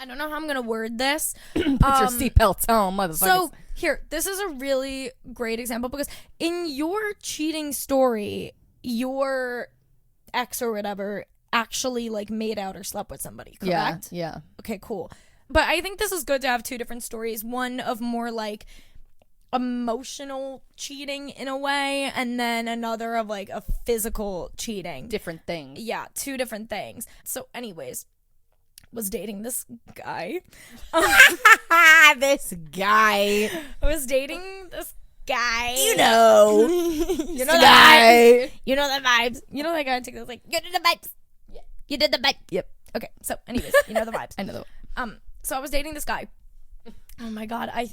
I don't know how I'm going to word this. Put your seatbelts on, motherfuckers. So, here, this is a really great example because in your cheating story, your ex or whatever actually, like, made out or slept with somebody, correct? Yeah. Okay, cool. But I think this is good to have two different stories. One of more, like, emotional cheating in a way, and then another of, like, a physical cheating. Different things. Yeah, two different things. So, anyways, was dating this guy. This guy. I was dating this guy. You know. You know the that guy. You know the vibes. You know that guy on TikTok like, you did the vibes. Yeah. You did the vibes. Yep. Okay, so anyways, you know the vibes. I know the So I was dating this guy. Oh my god, I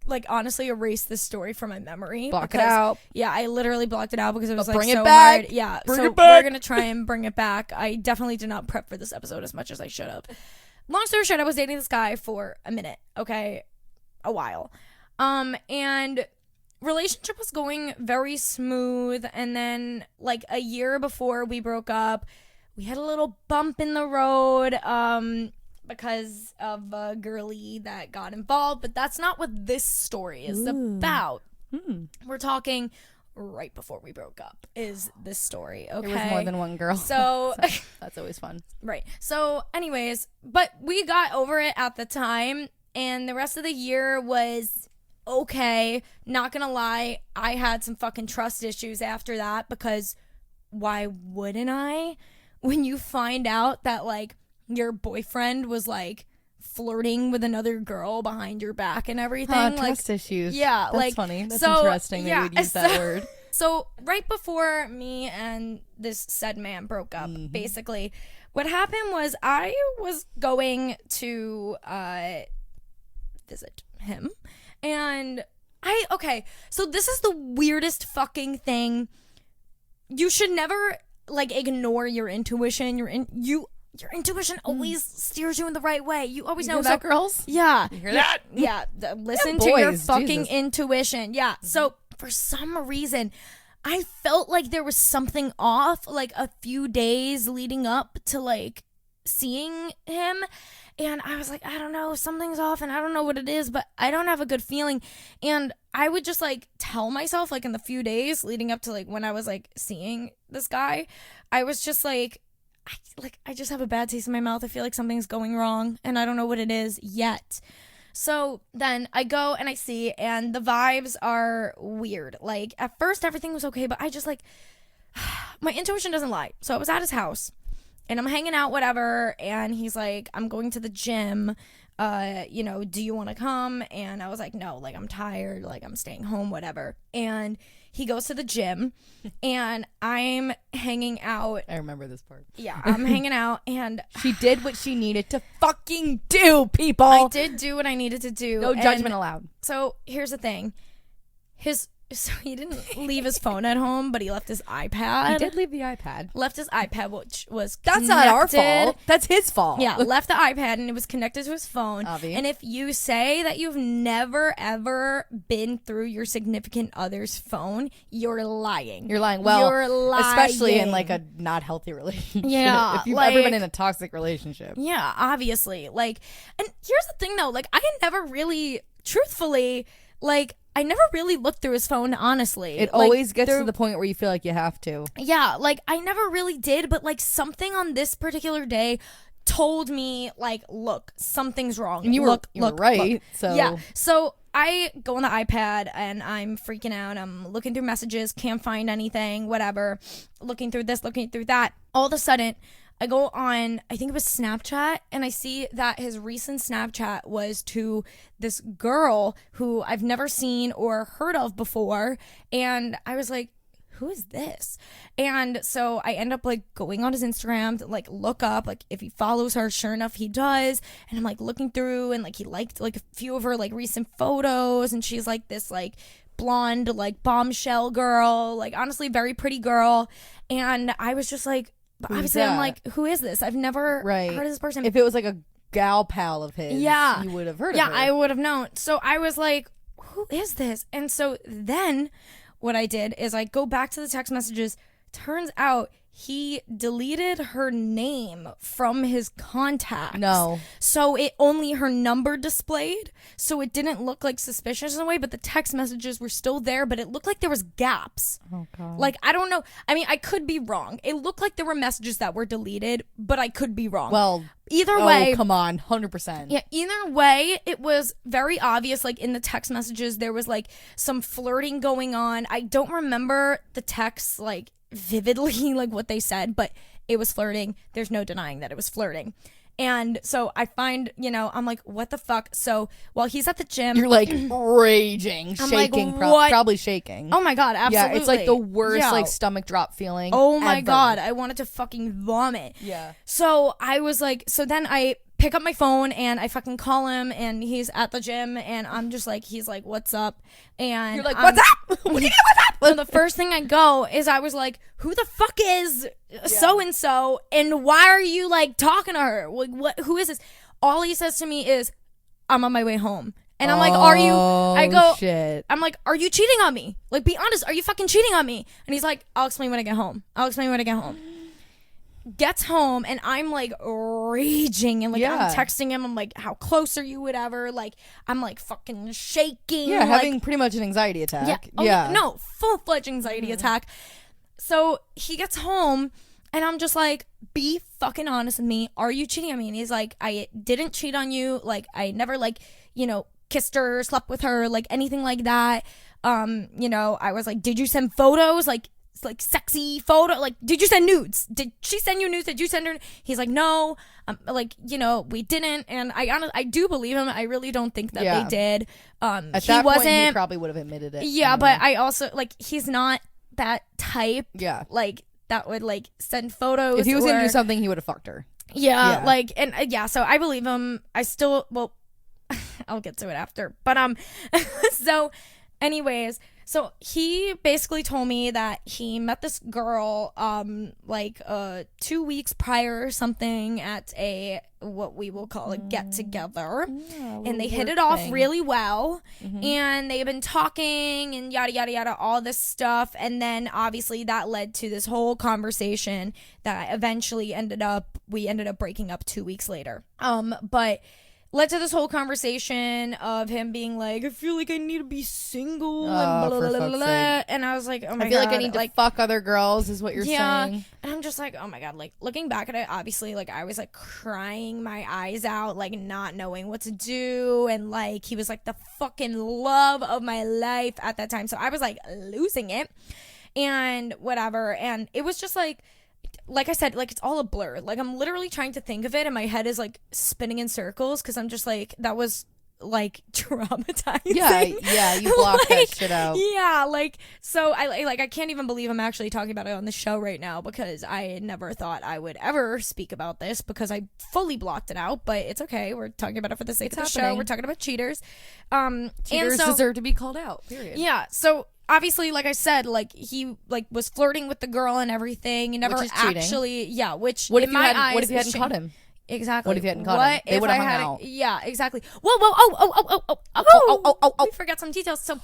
like honestly erased this story from my memory. Block it out. Yeah, I literally blocked it out because it was Bring so it back. hard. Yeah, Bring so it back. we're gonna try and bring it back. I definitely did not prep for this episode as much as I should have. Long story short, I was dating this guy for a minute, okay? A while. And relationship was going very smooth, and then like a year before we broke up, we had a little bump in the road because of a girly that got involved, but that's not what this story is about. We're talking right before we broke up is this story, okay? It was more than one girl. So that's always fun. Right. So anyways, but we got over it at the time, and the rest of the year was okay. Not gonna lie, I had some fucking trust issues after that because why wouldn't I? When you find out that like your boyfriend was like flirting with another girl behind your back and everything. Like trust issues. Yeah. That's like funny. That's so, interesting that you would use that word. So right before me and this said man broke up, basically, what happened was I was going to visit him, and so this is the weirdest fucking thing. You should never like ignore your intuition. Your intuition always steers you in the right way. You always know. You hear that, girls? Yeah. You hear that? Yeah. Listen Yeah, to your boys, fucking Jesus. intuition. Yeah. So for some reason, I felt like there was something off like a few days leading up to like seeing him. And I was like, I don't know, something's off and I don't know what it is, but I don't have a good feeling. And I would just like tell myself like in the few days leading up to like when I was like seeing this guy, I was just like, I just have a bad taste in my mouth. I feel like something's going wrong and I don't know what it is yet. So then I go and I see, and the vibes are weird. Like at first everything was okay, but I just like, my intuition doesn't lie. So I was at his house and I'm hanging out, whatever. And he's like, I'm going to the gym. Do you want to come? And I was like, no, like I'm tired. Like I'm staying home, whatever. And he goes to the gym and I'm hanging out. I remember this part. Yeah, I'm hanging out and she did what she needed to fucking do, people. I did do what I needed to do. No judgment allowed. So here's the thing. So he didn't leave his phone at home, but he left his iPad. He did leave the iPad. Left his iPad, which was That's not our fault. That's his fault. Yeah, left the iPad and it was connected to his phone. Obvi. And if you say that you've never, ever been through your significant other's phone, you're lying. You're lying. Well, you're lying. especially in like a not healthy relationship. Yeah, if you've like, ever been in a toxic relationship. Yeah, obviously. Like, and here's the thing though, like I never really, truthfully, like I never really looked through his phone, honestly. It like, always gets to the point where you feel like you have to. Yeah, like I never really did, but like something on this particular day told me like, look, something's wrong. And you were right. Look. So yeah, so I go on the iPad and I'm freaking out. I'm looking through messages, can't find anything, whatever. Looking through this, looking through that. All of a sudden, I go on, I think it was Snapchat, and I see that his recent Snapchat was to this girl who I've never seen or heard of before. And I was like, who is this? And so I end up like going on his Instagram to like look up like if he follows her. Sure enough, he does. And I'm like looking through and like he liked like a few of her like recent photos, and she's like this like blonde like bombshell girl, like honestly very pretty girl. And I was just like, obviously I'm like, who is this? I've never heard of this person. If it was like a gal pal of his, yeah, you would have heard of her. Yeah, I would have known. So I was like, who is this? And so then what I did is I go back to the text messages. Turns out he deleted her name from his contacts. No. So it only her number displayed. So it didn't look like suspicious in a way, but the text messages were still there, but it looked like there was gaps. Oh, God. Like, I don't know. I mean, I could be wrong. It looked like there were messages that were deleted, but I could be wrong. Well, either way. come on. 100%. Yeah, either way, it was very obvious. Like, in the text messages, there was, like, some flirting going on. I don't remember the texts, like, vividly, like, what they said, but it was flirting. There's no denying that it was flirting. And so I find, I'm like, what the fuck? So while he's at the gym, you're like raging, shaking, like, probably shaking. Oh my God, absolutely. Yeah, it's like the worst, like, stomach drop feeling. Oh my ever. God, I wanted to fucking vomit. Yeah. So I was like, so then I pick up my phone and I fucking call him, and he's at the gym, and I'm just like, he's like, what's up? And you're like, what's up? What are you doing? What's up? So the first thing I go is I was like, who the fuck is so-and-so, and why are you, like, talking to her? Like, who is this? All he says to me is, I'm on my way home. And I'm like, are you? I go, shit. I'm like, are you cheating on me? Like, be honest, are you fucking cheating on me? And he's like, I'll explain when I get home. Gets home, and I'm like raging, and like I'm texting him. I'm like, how close are you? Whatever. Like, I'm like fucking shaking. Yeah, like, having pretty much an anxiety attack. Yeah. No, full-fledged anxiety attack. So he gets home, and I'm just like, be fucking honest with me. Are you cheating on me? And he's like, I didn't cheat on you. Like, I never, like, kissed her, slept with her, like anything like that. I was like, did you send photos? Like sexy photo, like, did you send nudes? Did she send you nudes? Did you send her? He's like, no, we didn't. And I do believe him. I really don't think that they did. At that point, he probably would have admitted it. Yeah, but I also, like, he's not that type. Yeah, like, that would, like, send photos. If he was gonna do something, he would have fucked her. Yeah, like, and so I believe him. I still, well, I'll get to it after. But so, anyways. So he basically told me that he met this girl 2 weeks prior or something at a what we will call a get together, and they hit it off really well, and they've been talking and yada yada yada, all this stuff, and then obviously that led to this whole conversation that eventually we ended up breaking up 2 weeks later. But led to this whole conversation of him being like, I feel like I need to be single, and blah, blah, blah, blah, blah. And I was like, oh my God. I feel like I need to fuck other girls is what you're saying. And I'm just like, oh my God. Like, looking back at it, obviously, like, I was like crying my eyes out, like, not knowing what to do. And like, he was like the fucking love of my life at that time. So I was like losing it and whatever. And it was just like I said, like, it's all a blur. Like, I'm literally trying to think of it, and my head is like spinning in circles because I'm just like, that was like traumatizing. Yeah, you blocked that shit out. Yeah, like, so I can't even believe I'm actually talking about it on the show right now, because I never thought I would ever speak about this, because I fully blocked it out. But it's okay. We're talking about it for the sake of the show. We're talking about cheaters. Cheaters deserve to be called out. Period. Yeah. So obviously, like I said, like, he like was flirting with the girl and everything, and never actually, which what in my eyes, what if you hadn't caught him? Exactly. What if you hadn't caught him? They would have hung out. Yeah, exactly. Whoa. We forgot some details. So,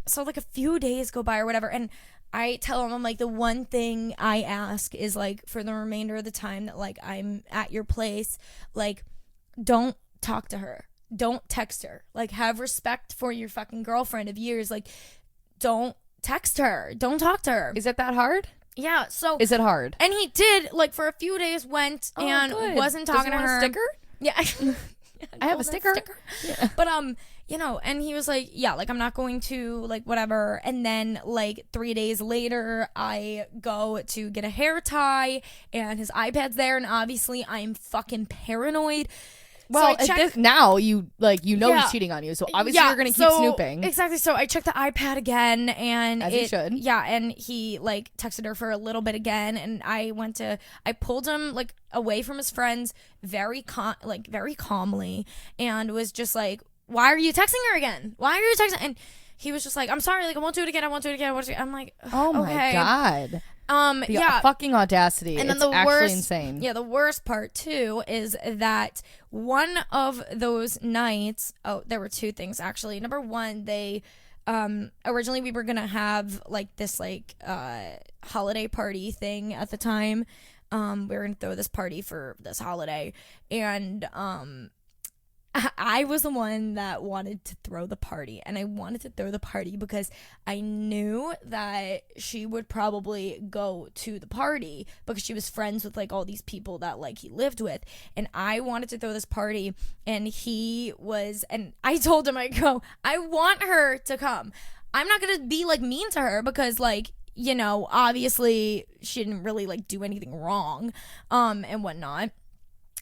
so like a few days go by or whatever, and I tell him, I'm like, the one thing I ask is, like, for the remainder of the time that, like, I'm at your place, like, don't talk to her. Don't text her. Like, have respect for your fucking girlfriend of years. Like, don't text her. Don't talk to her. Is it that hard? Yeah, so... Is it hard? And he did, like, for a few days went and wasn't talking to her. A sticker? Yeah. I have a sticker. Yeah. But, and he was like, yeah, like, I'm not going to, like, whatever. And then, like, 3 days later, I go to get a hair tie, and his iPad's there, and obviously I'm fucking paranoid. Well, so now you he's cheating on you, so obviously you're gonna keep snooping. Exactly. So I checked the iPad again, and as you should. Yeah, and he like texted her for a little bit again, and I pulled him like away from his friends very calmly, and was just like, "Why are you texting her again? Why are you texting?" And he was just like, "I'm sorry, like I won't do it again. I'm like, oh my God. The fucking audacity. And then it's actually insane. Yeah, the worst part too is that one of those nights, there were two things actually. Number one, they originally we were gonna have like this like holiday party thing at the time. We were gonna throw this party for this holiday, and I was the one that wanted to throw the party, and I wanted to throw the party because I knew that she would probably go to the party because she was friends with like all these people that like he lived with, and I wanted to throw this party, and I told him, I go, I want her to come. I'm not gonna be like mean to her because like, you know, obviously she didn't really like do anything wrong, and whatnot.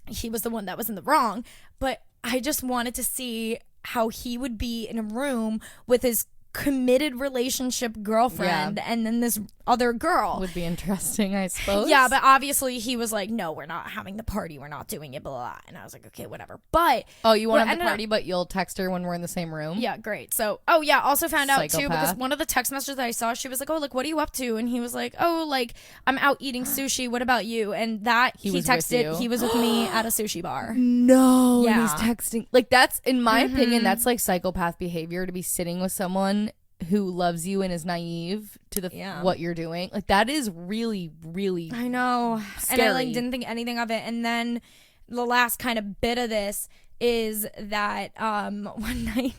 He was the one that was in the wrong, but I just wanted to see how he would be in a room with his committed relationship girlfriend and then this other girl. Would be interesting, I suppose. Yeah, but obviously he was like, no, we're not having the party, we're not doing it, blah, blah, blah. And I was like, okay, whatever. But you want to have the party, but you'll text her when we're in the same room? Yeah, great. So, also found out too, because one of the text messages that I saw, she was like, oh, like, what are you up to? And he was like, oh, like, I'm out eating sushi, what about you? And that he texted, he was with me at a sushi bar. No. Yeah. He's texting. Like, that's, in my opinion, that's like psychopath behavior, to be sitting with someone who loves you and is naive to what you're doing. Like, that is really, really I know. scary. And I like didn't think anything of it. And then the last kind of bit of this is that one night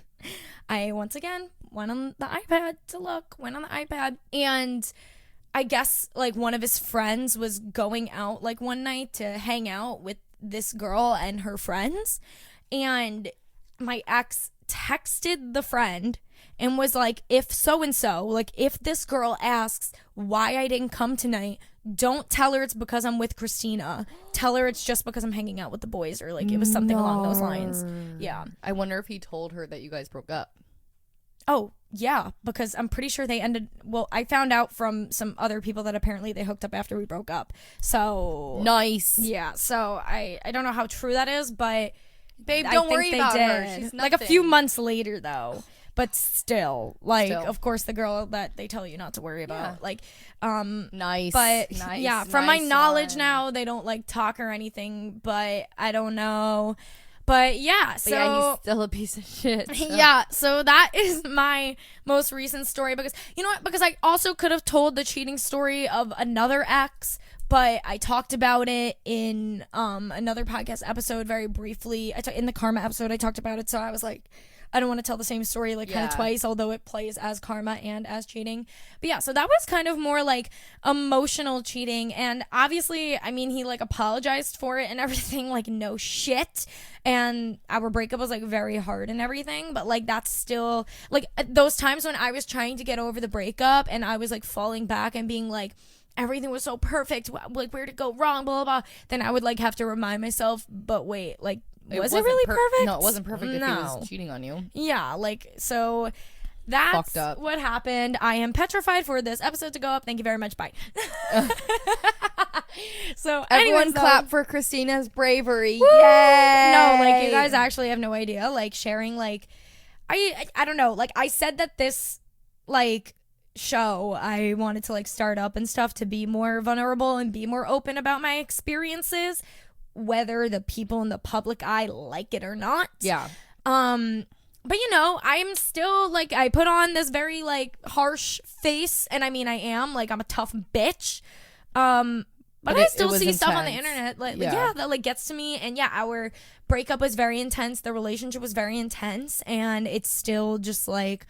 I once again went on the iPad and I guess like one of his friends was going out like one night to hang out with this girl and her friends, and my ex texted the friend and was like, if so-and-so, like if this girl asks why I didn't come tonight, don't tell her it's because I'm with Christina. Tell her it's just because I'm hanging out with the boys, or like it was something along those lines. Yeah. I wonder if he told her that you guys broke up. Oh, yeah, because I'm pretty sure they ended, well, I found out from some other people that apparently they hooked up after we broke up. So. Nice. Yeah, so I don't know how true that is, but. Babe, don't worry about her. She's nothing. Like a few months later, though. But still, like, of course, the girl that they tell you not to worry about. Like, nice. But, nice, yeah, from my nice knowledge one. now, they don't, like, talk or anything. But I don't know. But, yeah, so. But yeah, he's still a piece of shit. So. Yeah, so that is my most recent story. Because, you know what? Because I also could have told the cheating story of another ex. But I talked about it in another podcast episode very briefly. In the karma episode, I talked about it. So I was like, I don't want to tell the same story like kind of twice, although it plays as karma and as cheating. But yeah, so that was kind of more like emotional cheating. And obviously, I mean, he like apologized for it and everything, like no shit. And our breakup was like very hard and everything. But like that's still like those times when I was trying to get over the breakup and I was like falling back and being like, everything was so perfect, like where'd it go wrong, blah, blah, blah. Then I would like have to remind myself, but wait, like, was it really perfect? No, it wasn't perfect if he was cheating on you. Yeah, like, so that's what happened. I am petrified for this episode to go up. Thank you very much. Bye. So everyone clap for Christina's bravery. Woo! Yay! No, like, you guys actually have no idea. Like, sharing, like, I don't know. Like, I said that this, like, show I wanted to like start up and stuff to be more vulnerable and be more open about my experiences, whether the people in the public eye like it or not. Yeah. But you know, I'm still like, I put on this very like harsh face, and I mean I am like, I'm a tough bitch. But I still see stuff on the internet like that like gets to me. And yeah, our breakup was very intense, the relationship was very intense, and it's still just like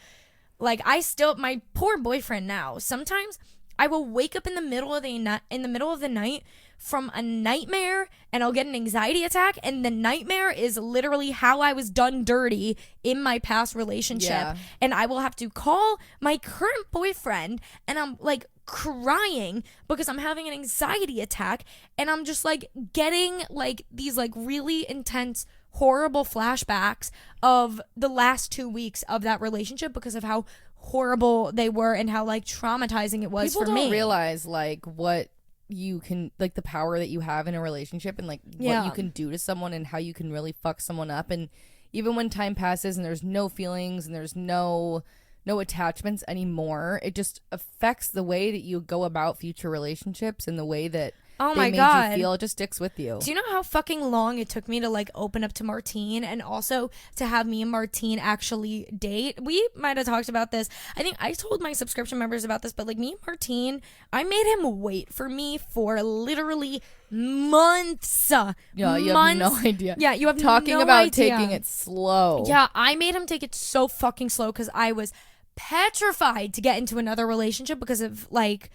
my poor boyfriend now, sometimes I will wake up in the middle of the night from a nightmare, and I'll get an anxiety attack, and the nightmare is literally how I was done dirty in my past relationship, and I will have to call my current boyfriend, and I'm like crying because I'm having an anxiety attack, and I'm just like getting like these like really intense horrible flashbacks of the last 2 weeks of that relationship because of how horrible they were and how like traumatizing it was for me. People don't realize like what you can, like the power that you have in a relationship, and like what you can do to someone and how you can really fuck someone up. And even when time passes and there's no feelings and there's no attachments anymore, it just affects the way that you go about future relationships and the way that Oh they my made God. you feel, it just sticks with you. Do you know how fucking long it took me to like open up to Martine and also to have me and Martine actually date? We might have talked about this. I think I told my subscription members about this, but like me and Martine, I made him wait for me for literally months. Yeah, you months. have no idea. Yeah, you have talking no about idea. taking it slow. Yeah, I made him take it so fucking slow because I was petrified to get into another relationship because of like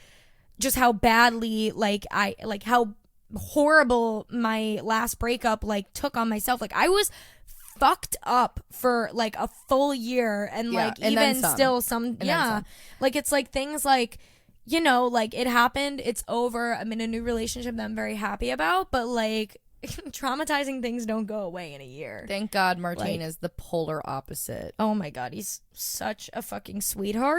just how badly how horrible my last breakup like took on myself. Like I was fucked up for like a full year and like and even then still some like it's like things like, you know, like it happened, it's over, I'm in a new relationship that I'm very happy about, but like traumatizing things don't go away in a year. Thank God Martine is the polar opposite. Oh my God, he's such a fucking sweetheart.